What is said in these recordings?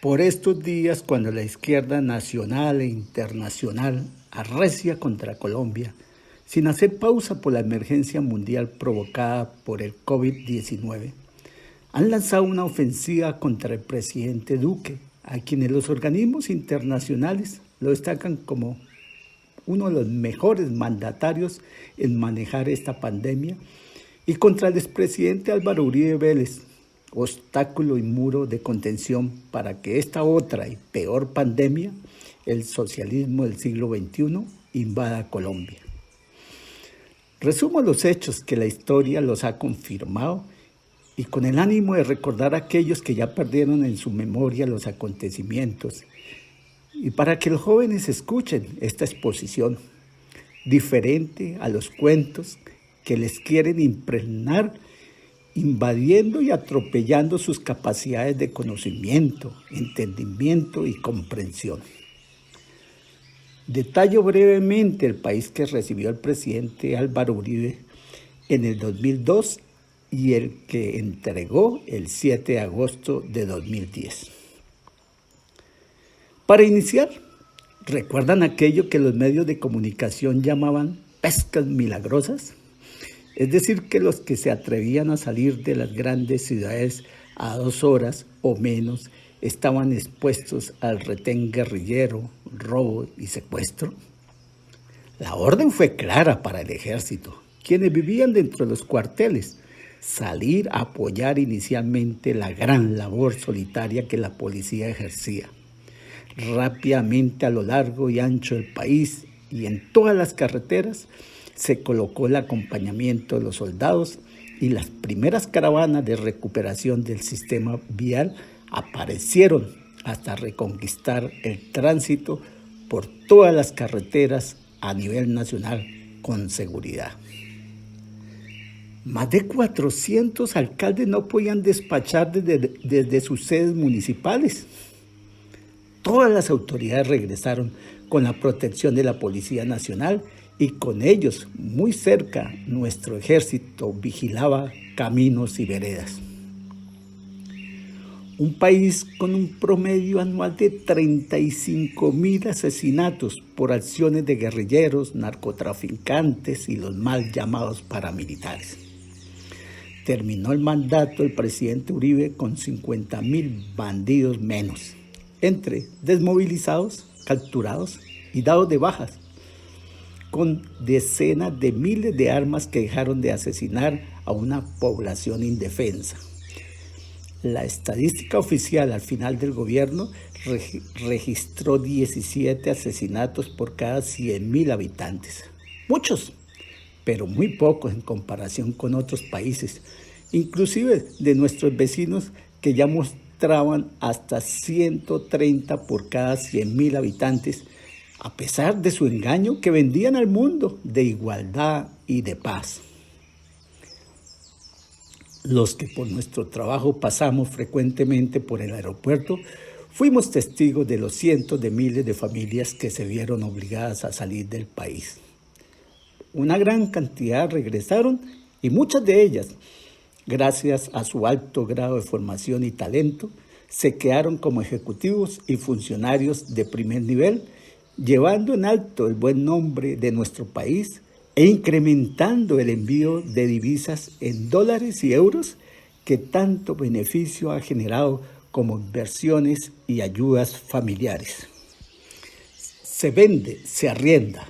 Por estos días, cuando la izquierda nacional e internacional arrecia contra Colombia, sin hacer pausa por la emergencia mundial provocada por el COVID-19, han lanzado una ofensiva contra el presidente Duque, a quienes los organismos internacionales lo destacan como uno de los mejores mandatarios en manejar esta pandemia, y contra el expresidente Álvaro Uribe Vélez, obstáculo y muro de contención para que esta otra y peor pandemia, el socialismo del siglo XXI, invada Colombia. Resumo los hechos que la historia los ha confirmado y con el ánimo de recordar a aquellos que ya perdieron en su memoria los acontecimientos y para que los jóvenes escuchen esta exposición, diferente a los cuentos que les quieren impregnar, invadiendo y atropellando sus capacidades de conocimiento, entendimiento y comprensión. Detallo brevemente el país que recibió el presidente Álvaro Uribe en el 2002 y el que entregó el 7 de agosto de 2010. Para iniciar, ¿recuerdan aquello que los medios de comunicación llamaban pescas milagrosas? Es decir, que los que se atrevían a salir de las grandes ciudades a 2 horas o menos estaban expuestos al retén guerrillero, robo y secuestro. La orden fue clara para el ejército, quienes vivían dentro de los cuarteles, salir a apoyar inicialmente la gran labor solitaria que la policía ejercía. Rápidamente a lo largo y ancho del país y en todas las carreteras se colocó el acompañamiento de los soldados y las primeras caravanas de recuperación del sistema vial aparecieron hasta reconquistar el tránsito por todas las carreteras a nivel nacional con seguridad. Más de 400 alcaldes no podían despachar desde sus sedes municipales. Todas las autoridades regresaron con la protección de la Policía Nacional y con ellos, muy cerca, nuestro ejército vigilaba caminos y veredas. Un país con un promedio anual de 35.000 asesinatos por acciones de guerrilleros, narcotraficantes y los mal llamados paramilitares. Terminó el mandato del presidente Uribe con 50.000 bandidos menos, entre desmovilizados, capturados y dados de bajas, con decenas de miles de armas que dejaron de asesinar a una población indefensa. La estadística oficial al final del gobierno registró 17 asesinatos por cada 100.000 habitantes. Muchos, pero muy pocos en comparación con otros países, inclusive de nuestros vecinos que ya mostraban hasta 130 por cada 100.000 habitantes, a pesar de su engaño que vendían al mundo de igualdad y de paz. Los que por nuestro trabajo pasamos frecuentemente por el aeropuerto, fuimos testigos de los cientos de miles de familias que se vieron obligadas a salir del país. Una gran cantidad regresaron y muchas de ellas, gracias a su alto grado de formación y talento, se quedaron como ejecutivos y funcionarios de primer nivel, llevando en alto el buen nombre de nuestro país e incrementando el envío de divisas en dólares y euros que tanto beneficio ha generado como inversiones y ayudas familiares. Se vende, se arrienda.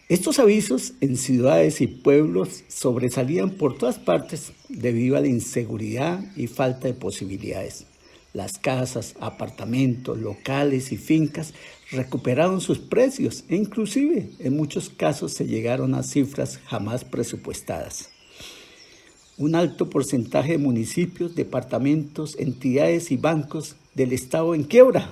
Estos avisos en ciudades y pueblos sobresalían por todas partes debido a la inseguridad y falta de posibilidades. Las casas, apartamentos, locales y fincas recuperaron sus precios e inclusive en muchos casos se llegaron a cifras jamás presupuestadas. Un alto porcentaje de municipios, departamentos, entidades y bancos del Estado en quiebra.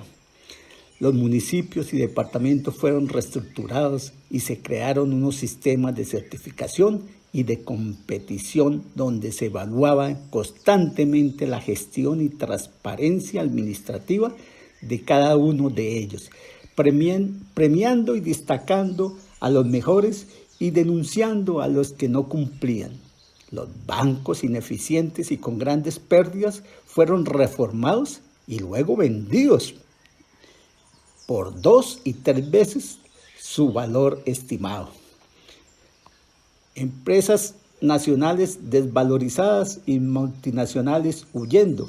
Los municipios y departamentos fueron reestructurados y se crearon unos sistemas de certificación y de competición donde se evaluaba constantemente la gestión y transparencia administrativa de cada uno de ellos, premiando y destacando a los mejores y denunciando a los que no cumplían. Los bancos ineficientes y con grandes pérdidas fueron reformados y luego vendidos por 2 y 3 veces su valor estimado. Empresas nacionales desvalorizadas y multinacionales huyendo.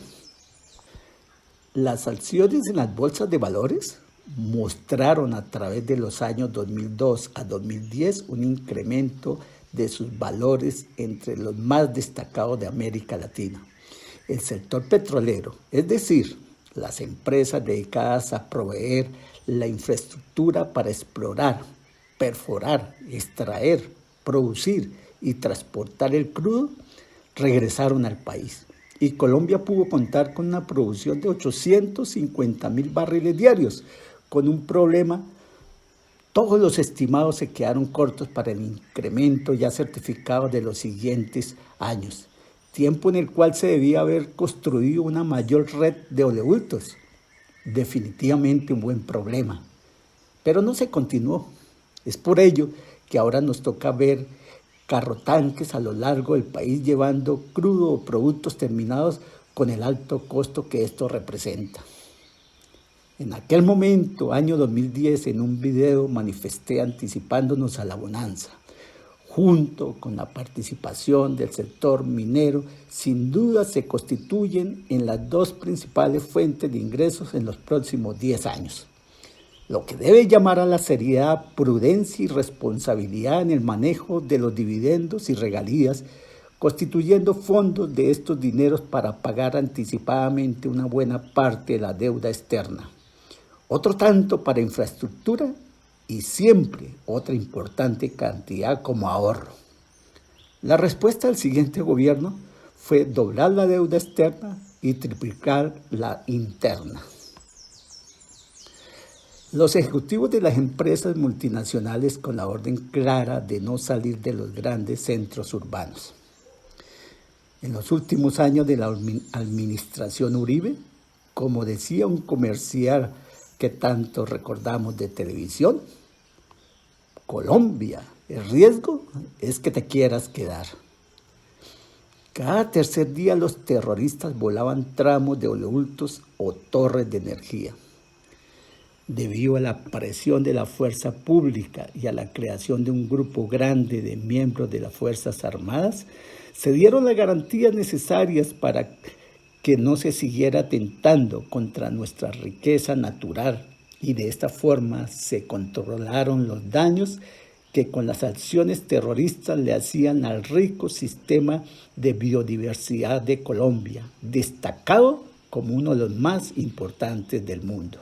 Las acciones en las bolsas de valores mostraron a través de los años 2002 a 2010 un incremento de sus valores entre los más destacados de América Latina. El sector petrolero, es decir, las empresas dedicadas a proveer la infraestructura para explorar, perforar, extraer, producir y transportar el crudo, regresaron al país. Y Colombia pudo contar con una producción de 850.000 barriles diarios, con un problema. Todos los estimados se quedaron cortos para el incremento ya certificado de los siguientes años, tiempo en el cual se debía haber construido una mayor red de oleoductos. Definitivamente un buen problema, pero no se continuó. Es por ello que ahora nos toca ver carrotanques a lo largo del país llevando crudo o productos terminados con el alto costo que esto representa. En aquel momento, año 2010, en un video manifesté anticipándonos a la bonanza. Junto con la participación del sector minero, sin duda se constituyen en las 2 principales fuentes de ingresos en los próximos 10 años. Lo que debe llamar a la seriedad, prudencia y responsabilidad en el manejo de los dividendos y regalías, constituyendo fondos de estos dineros para pagar anticipadamente una buena parte de la deuda externa. Otro tanto para infraestructura y siempre otra importante cantidad como ahorro. La respuesta del siguiente gobierno fue doblar la deuda externa y triplicar la interna. Los ejecutivos de las empresas multinacionales con la orden clara de no salir de los grandes centros urbanos. En los últimos años de la administración Uribe, como decía un comercial que tanto recordamos de televisión, Colombia, el riesgo es que te quieras quedar. Cada tercer día los terroristas volaban tramos de oleoductos o torres de energía. Debido a la presión de la fuerza pública y a la creación de un grupo grande de miembros de las Fuerzas Armadas, se dieron las garantías necesarias para que no se siguiera atentando contra nuestra riqueza natural y de esta forma se controlaron los daños que con las acciones terroristas le hacían al rico sistema de biodiversidad de Colombia, destacado como uno de los más importantes del mundo.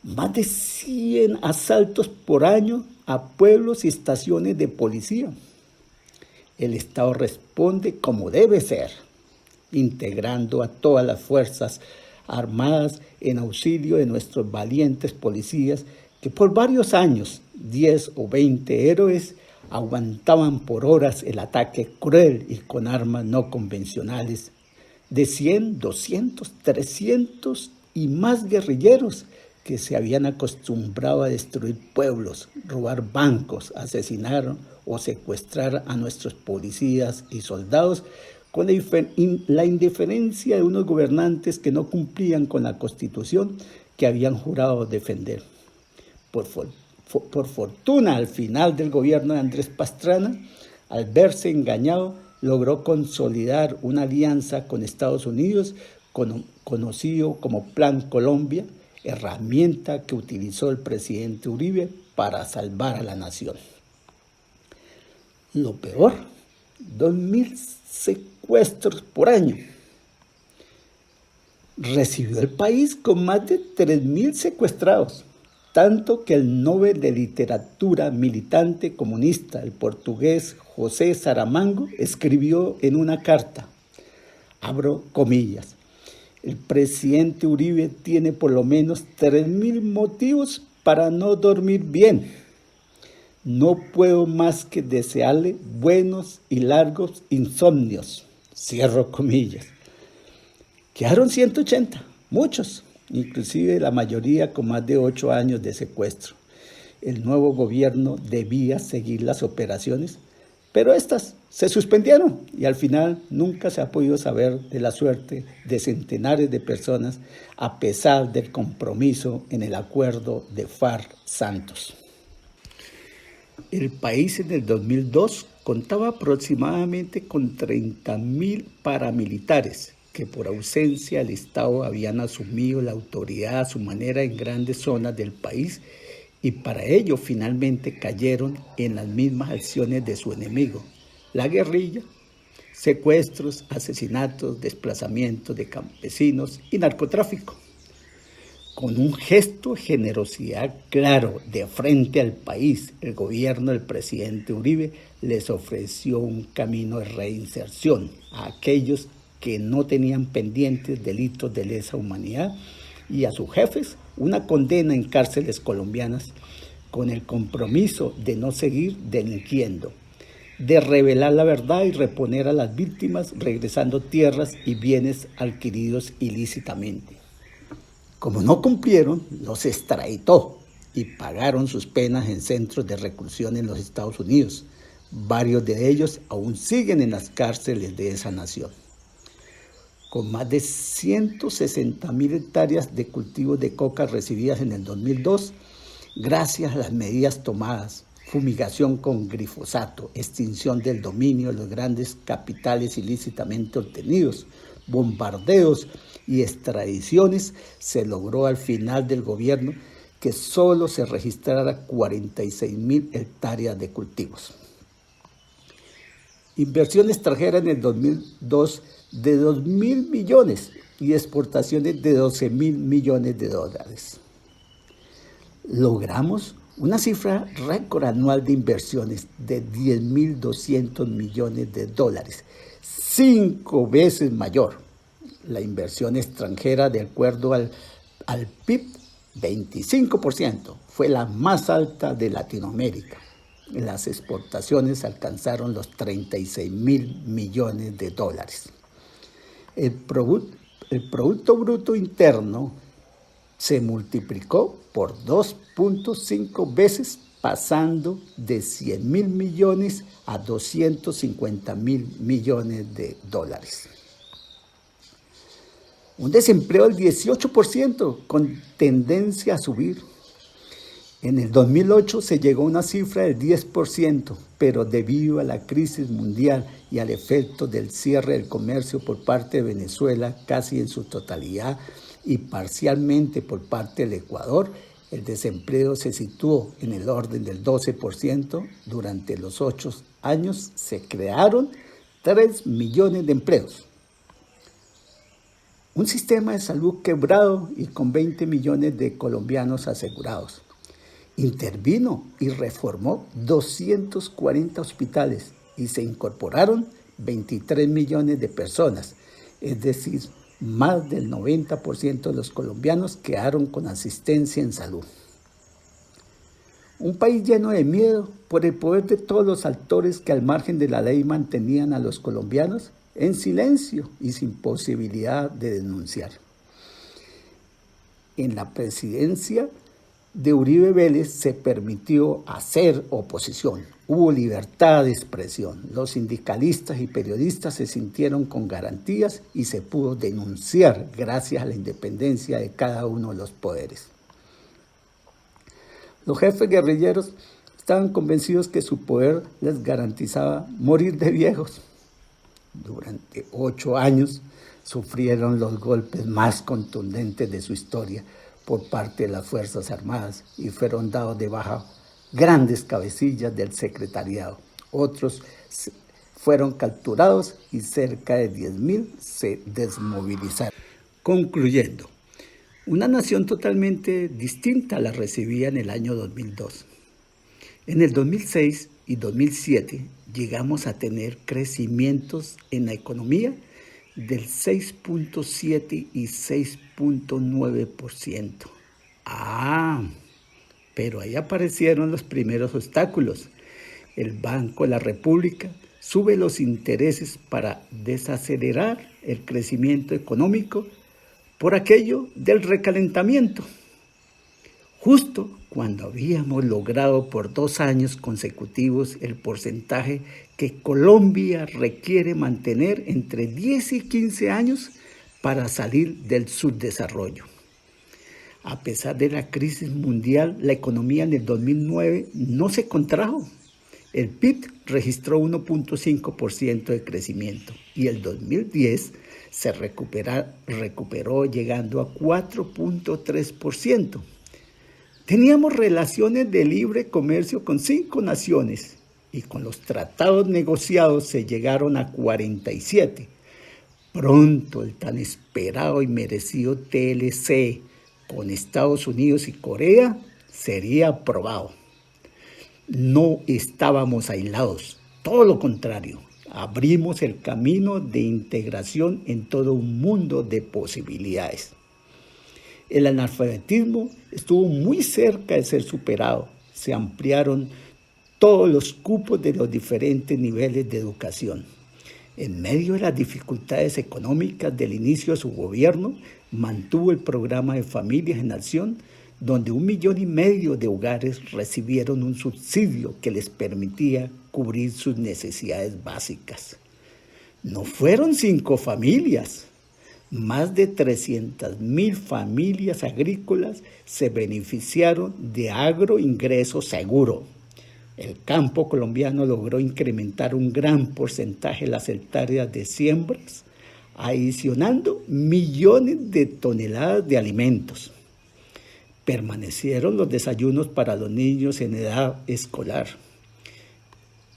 Más de 100 asaltos por año a pueblos y estaciones de policía. El Estado responde como debe ser, integrando a todas las fuerzas armadas en auxilio de nuestros valientes policías que por varios años, 10 o 20 héroes, aguantaban por horas el ataque cruel y con armas no convencionales de 100, 200, 300 y más guerrilleros que se habían acostumbrado a destruir pueblos, robar bancos, asesinar o secuestrar a nuestros policías y soldados con la indiferencia de unos gobernantes que no cumplían con la Constitución que habían jurado defender. Por fortuna, al final del gobierno de Andrés Pastrana, al verse engañado, logró consolidar una alianza con Estados Unidos, conocido como Plan Colombia, herramienta que utilizó el presidente Uribe para salvar a la nación. Lo peor, 2.000 secuestros por año. Recibió el país con más de 3.000 secuestrados, tanto que el Nobel de Literatura militante comunista, el portugués José Saramago, escribió en una carta, abro comillas, el presidente Uribe tiene por lo menos 3.000 motivos para no dormir bien. No puedo más que desearle buenos y largos insomnios. Cierro comillas. Quedaron 180, muchos, inclusive la mayoría con más de 8 años de secuestro. El nuevo gobierno debía seguir las operaciones, pero estas se suspendieron y al final nunca se ha podido saber de la suerte de centenares de personas a pesar del compromiso en el acuerdo de FARC-Santos. El país en el 2002 contaba aproximadamente con 30.000 paramilitares que por ausencia del Estado habían asumido la autoridad a su manera en grandes zonas del país y para ello finalmente cayeron en las mismas acciones de su enemigo, la guerrilla, secuestros, asesinatos, desplazamientos de campesinos y narcotráfico. Con un gesto de generosidad claro de frente al país, el gobierno del presidente Uribe les ofreció un camino de reinserción a aquellos que no tenían pendientes delitos de lesa humanidad y a sus jefes una condena en cárceles colombianas con el compromiso de no seguir delinquiendo, de revelar la verdad y reponer a las víctimas regresando tierras y bienes adquiridos ilícitamente. Como no cumplieron, los extraditó y pagaron sus penas en centros de reclusión en los Estados Unidos. Varios de ellos aún siguen en las cárceles de esa nación. Con más de 160.000 hectáreas de cultivos de coca recibidas en el 2002, gracias a las medidas tomadas, fumigación con glifosato, extinción del dominio de los grandes capitales ilícitamente obtenidos, bombardeos y extradiciones, se logró al final del gobierno que solo se registrara 46.000 hectáreas de cultivos. Inversión extranjera en el 2002 de 2.000 millones y exportaciones de 12.000 millones de dólares. Logramos una cifra récord anual de inversiones de 10.200 millones de dólares, 5 veces mayor. La inversión extranjera, de acuerdo al PIB, 25%, fue la más alta de Latinoamérica. Las exportaciones alcanzaron los 36.000 millones de dólares. El Producto Bruto Interno se multiplicó por 2.5 veces, pasando de 100.000 millones a 250.000 millones de dólares. Un desempleo del 18% con tendencia a subir. En el 2008 se llegó a una cifra del 10%, pero debido a la crisis mundial y al efecto del cierre del comercio por parte de Venezuela casi en su totalidad y parcialmente por parte del Ecuador, el desempleo se situó en el orden del 12%. Durante los 8 años se crearon 3 millones de empleos. Un sistema de salud quebrado y con 20 millones de colombianos asegurados. Intervino y reformó 240 hospitales y se incorporaron 23 millones de personas, es decir, más del 90% de los colombianos quedaron con asistencia en salud. Un país lleno de miedo por el poder de todos los actores que al margen de la ley mantenían a los colombianos en silencio y sin posibilidad de denunciar. En la presidencia de Uribe Vélez se permitió hacer oposición, hubo libertad de expresión, los sindicalistas y periodistas se sintieron con garantías y se pudo denunciar gracias a la independencia de cada uno de los poderes. Los jefes guerrilleros estaban convencidos que su poder les garantizaba morir de viejos. Durante 8 años sufrieron los golpes más contundentes de su historia por parte de las Fuerzas Armadas y fueron dados de baja grandes cabecillas del secretariado. Otros fueron capturados y cerca de 10.000 se desmovilizaron. Concluyendo, una nación totalmente distinta la recibía en el año 2002. En el 2006 y 2007 llegamos a tener crecimientos en la economía del 6.7 y 6.9%. Pero ahí aparecieron los primeros obstáculos. El Banco de la República sube los intereses para desacelerar el crecimiento económico por aquello del recalentamiento. justo cuando habíamos logrado por 2 años consecutivos el porcentaje que Colombia requiere mantener entre 10 y 15 años para salir del subdesarrollo. A pesar de la crisis mundial, la economía en el 2009 no se contrajo. El PIB registró 1.5% de crecimiento y el 2010 se recuperó llegando a 4.3%. Teníamos relaciones de libre comercio con 5 naciones y con los tratados negociados se llegaron a 47. Pronto el tan esperado y merecido TLC con Estados Unidos y Corea sería aprobado. No estábamos aislados, todo lo contrario, abrimos el camino de integración en todo un mundo de posibilidades. El analfabetismo estuvo muy cerca de ser superado, se ampliaron todos los cupos de los diferentes niveles de educación. En medio de las dificultades económicas del inicio de su gobierno, mantuvo el programa de Familias en Acción, donde 1,5 millones de hogares recibieron un subsidio que les permitía cubrir sus necesidades básicas. No fueron 5 familias, más de 300,000 familias agrícolas se beneficiaron de agroingreso seguro. El campo colombiano logró incrementar un gran porcentaje las hectáreas de siembras, adicionando millones de toneladas de alimentos. Permanecieron los desayunos para los niños en edad escolar.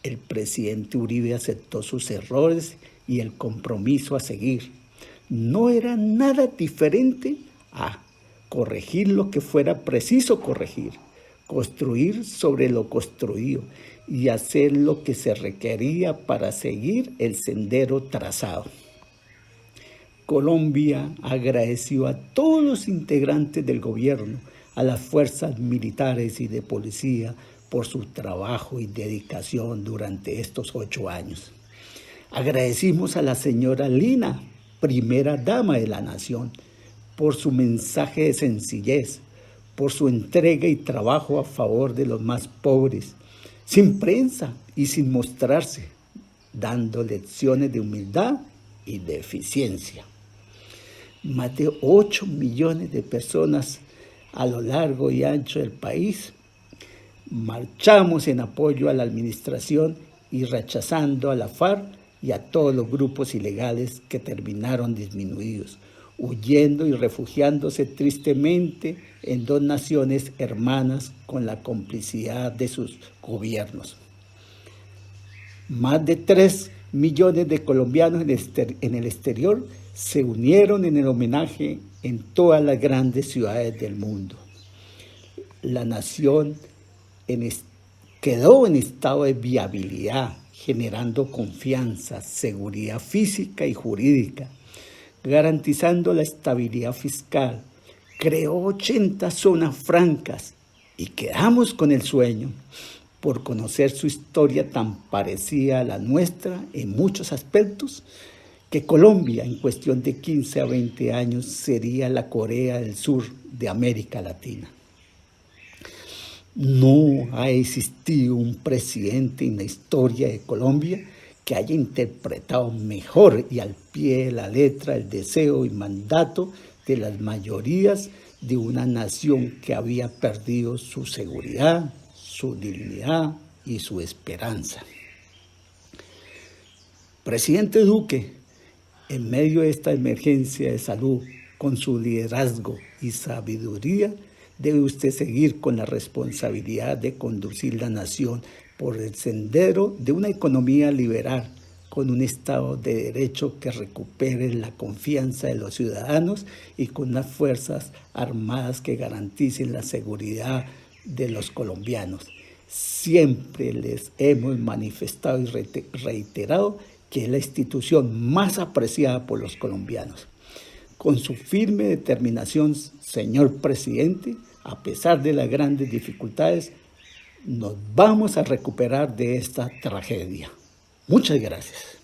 El presidente Uribe aceptó sus errores y el compromiso a seguir. No era nada diferente a corregir lo que fuera preciso corregir, construir sobre lo construido y hacer lo que se requería para seguir el sendero trazado. Colombia agradeció a todos los integrantes del gobierno, a las fuerzas militares y de policía por su trabajo y dedicación durante estos 8 años. Agradecimos a la señora Lina, primera dama de la nación, por su mensaje de sencillez, por su entrega y trabajo a favor de los más pobres, sin prensa y sin mostrarse, dando lecciones de humildad y de eficiencia. Más de 8 millones de personas a lo largo y ancho del país marchamos en apoyo a la administración y rechazando a la FARC y a todos los grupos ilegales que terminaron disminuidos, huyendo y refugiándose tristemente en 2 naciones hermanas con la complicidad de sus gobiernos. Más de 3 millones de colombianos en el exterior se unieron en el homenaje en todas las grandes ciudades del mundo. La nación quedó en estado de viabilidad, generando confianza, seguridad física y jurídica, garantizando la estabilidad fiscal, creó 80 zonas francas y quedamos con el sueño por conocer su historia tan parecida a la nuestra en muchos aspectos, que Colombia en cuestión de 15 a 20 años sería la Corea del Sur de América Latina. No ha existido un presidente en la historia de Colombia que haya interpretado mejor y al pie de la letra el deseo y mandato de las mayorías de una nación que había perdido su seguridad, su dignidad y su esperanza. Presidente Duque, en medio de esta emergencia de salud, con su liderazgo y sabiduría, debe usted seguir con la responsabilidad de conducir la nación por el sendero de una economía liberal, con un Estado de Derecho que recupere la confianza de los ciudadanos y con unas fuerzas armadas que garanticen la seguridad de los colombianos. Siempre les hemos manifestado y reiterado que es la institución más apreciada por los colombianos. Con su firme determinación, señor presidente, a pesar de las grandes dificultades, nos vamos a recuperar de esta tragedia. Muchas gracias.